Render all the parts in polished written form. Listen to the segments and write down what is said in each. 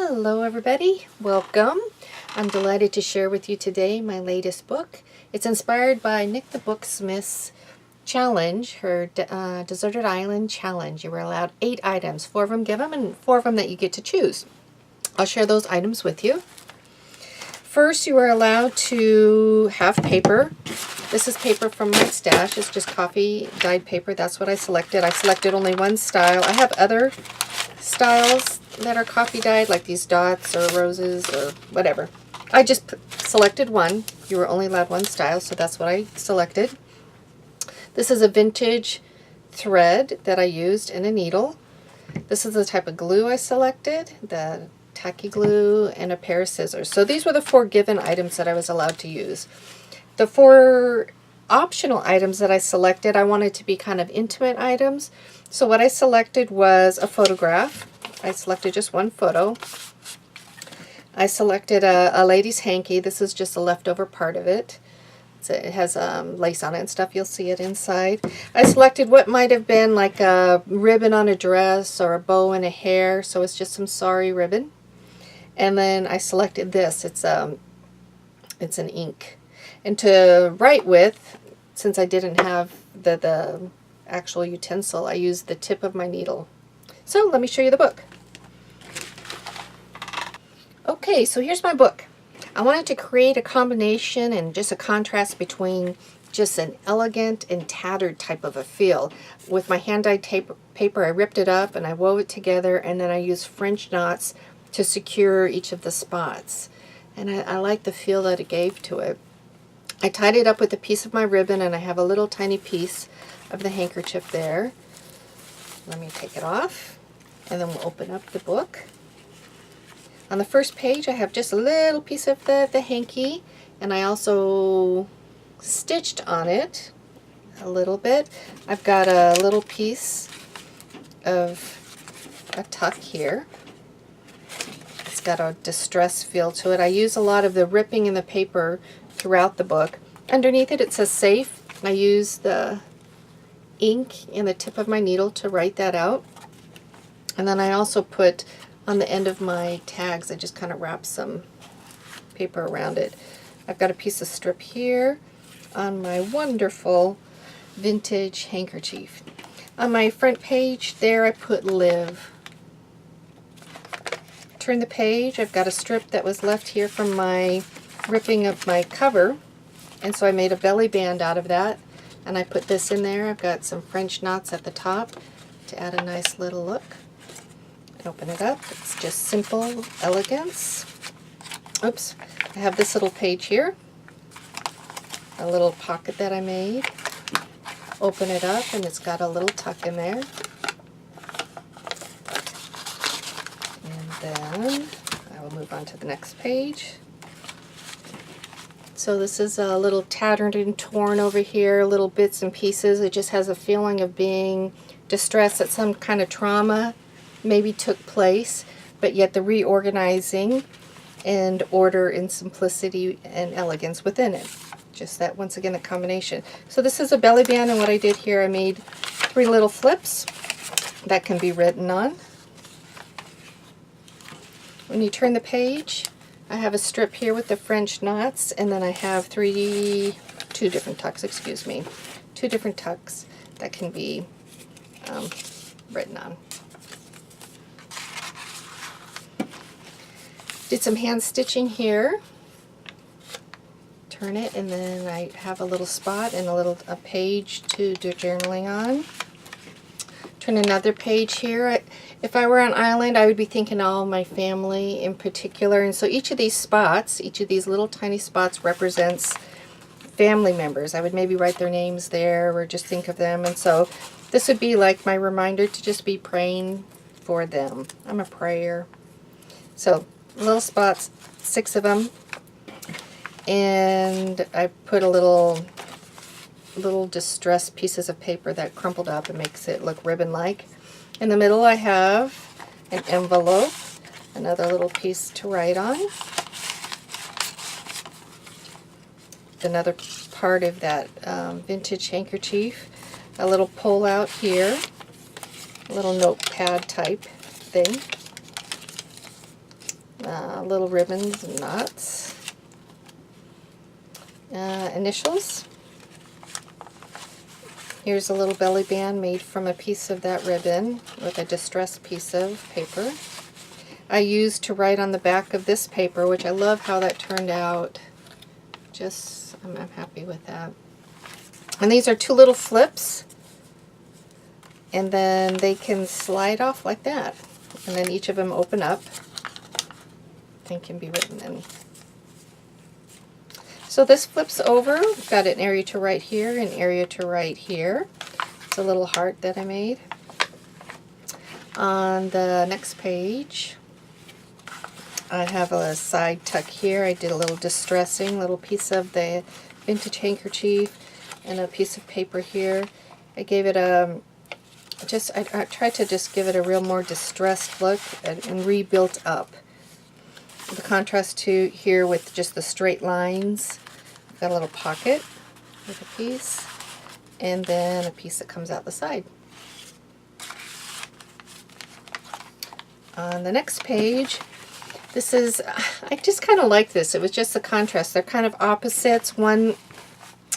Hello everybody, welcome. I'm delighted to share with you today my latest book. It's inspired by NIk the Booksmith's challenge, her Deserted Island challenge. You were allowed 8 items, 4 of them given and 4 of them that you get to choose. I'll share those items with you. First, you are allowed to have paper. This is paper from my stash. It's just coffee dyed paper. That's what I selected. I selected only one style. I have other styles that are coffee dyed, like these dots or roses or whatever. I just selected one. You were only allowed one style, so that's what I selected. This is a vintage thread that I used and a needle. This is the type of glue I selected, the tacky glue, and a pair of scissors. So these were the 4 given items that I was allowed to use. The 4 optional items that I selected, I wanted to be kind of intimate items. So what I selected was a photograph. I selected just one photo. I selected a lady's hanky. This is just a leftover part of it. It has lace on it and stuff. You'll see it inside. I selected what might have been like a ribbon on a dress or a bow in a hair. So it's just some sari ribbon. And then I selected this. It's an ink. And to write with, since I didn't have the actual utensil, I used the tip of my needle. So let me show you the book. Okay, so here's my book. I wanted to create a combination and just a contrast between just an elegant and tattered type of a feel. With my hand-dyed paper, I ripped it up and I wove it together, and then I used French knots to secure each of the spots. And I like the feel that it gave to it. I tied it up with a piece of my ribbon, and I have a little tiny piece of the handkerchief there. Let me take it off, and then we'll open up the book. On the first page, I have just a little piece of the hanky, and I also stitched on it a little bit. I've got a little piece of a tuck here. It's got a distress feel to it. I use a lot of the ripping in the paper throughout the book. Underneath it, it says safe. I use the ink in the tip of my needle to write that out. And then I also put on the end of my tags, I just kind of wrap some paper around it. I've got a piece of strip here on my wonderful vintage handkerchief. On my front page there, I put live. Turn the page, I've got a strip that was left here from my ripping of my cover, and so I made a belly band out of that, and I put this in there. I've got some French knots at the top to add a nice little look. Open it up. It's just simple elegance. Oops. I have this little page here, a little pocket that I made. Open it up, and it's got a little tuck in there. And then I will move on to the next page. So this is a little tattered and torn over here, little bits and pieces. It just has a feeling of being distressed, that some kind of trauma maybe took place, but yet the reorganizing and order and simplicity and elegance within it. Just that, once again, a combination. So this is a belly band, and what I did here, I made 3 little flips that can be written on. When you turn the page, I have a strip here with the French knots, and then I have 2 different tucks, excuse me, 2 different tucks that can be written on. Did some hand stitching here. Turn it, and then I have a little spot and a page to do journaling on. Turn another page here. If I were on island, I would be thinking all my family in particular, and so each of these spots, each of these little tiny spots represents family members. I would maybe write their names there or just think of them, and so this would be like my reminder to just be praying for them. I'm a prayer. So little spots, 6 of them, and I put a little distressed pieces of paper that crumpled up and makes it look ribbon-like. In the middle I have an envelope, another little piece to write on, another part of that vintage handkerchief, a little pull out here, a little notepad type thing. little ribbons and knots. Initials. Here's a little belly band made from a piece of that ribbon with a distressed piece of paper. I used to write on the back of this paper, which I love how that turned out. I'm happy with that. And these are two little flips, and then they can slide off like that. And then each of them open up and can be written in. So this flips over. Got an area to write here, an area to write here. It's a little heart that I made. On the next page, I have a side tuck here. I did a little distressing, little piece of the vintage handkerchief and a piece of paper here. I gave it a, I tried to just give it a real more distressed look and rebuilt up. The contrast to here with just the straight lines. I've got a little pocket with a piece, and then a piece that comes out the side. On the next page, this is, I just kind of like this. It was just the contrast. They're kind of opposites. One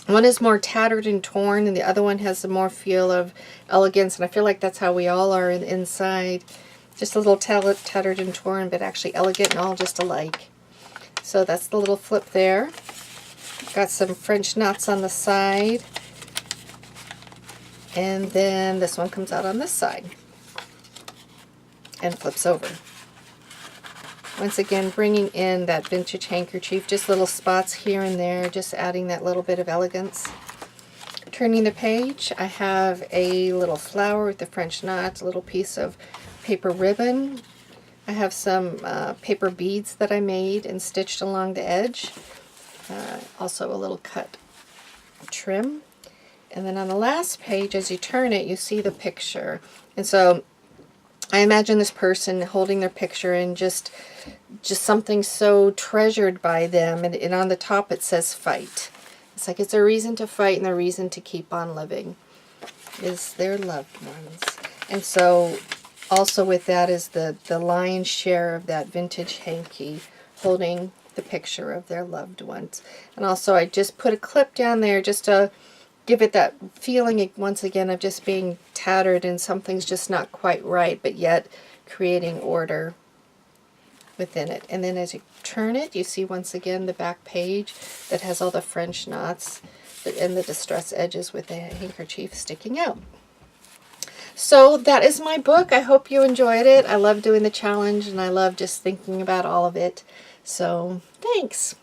is more tattered and torn, and the other one has a more feel of elegance, and I feel like that's how we all are inside. Just a little tattered and torn, but actually elegant and all just alike. So that's the little flip there. Got some French knots on the side. And then this one comes out on this side and flips over. Once again, bringing in that vintage handkerchief, just little spots here and there, just adding that little bit of elegance. Turning the page, I have a little flower with the French knots, a little piece of paper ribbon. I have some paper beads that I made and stitched along the edge. Also a little cut trim. And then on the last page, as you turn it, you see the picture. And so I imagine this person holding their picture and just something so treasured by them. And on the top it says fight. It's like it's a reason to fight and a reason to keep on living is their loved ones. And so also with that is the lion's share of that vintage hanky holding the picture of their loved ones. And also I just put a clip down there just to give it that feeling once again of just being tattered and something's just not quite right, but yet creating order within it. And then as you turn it, you see once again the back page that has all the French knots and the distress edges with the handkerchief sticking out. So that is my book. I hope you enjoyed it. I love doing the challenge and I love just thinking about all of it. So thanks.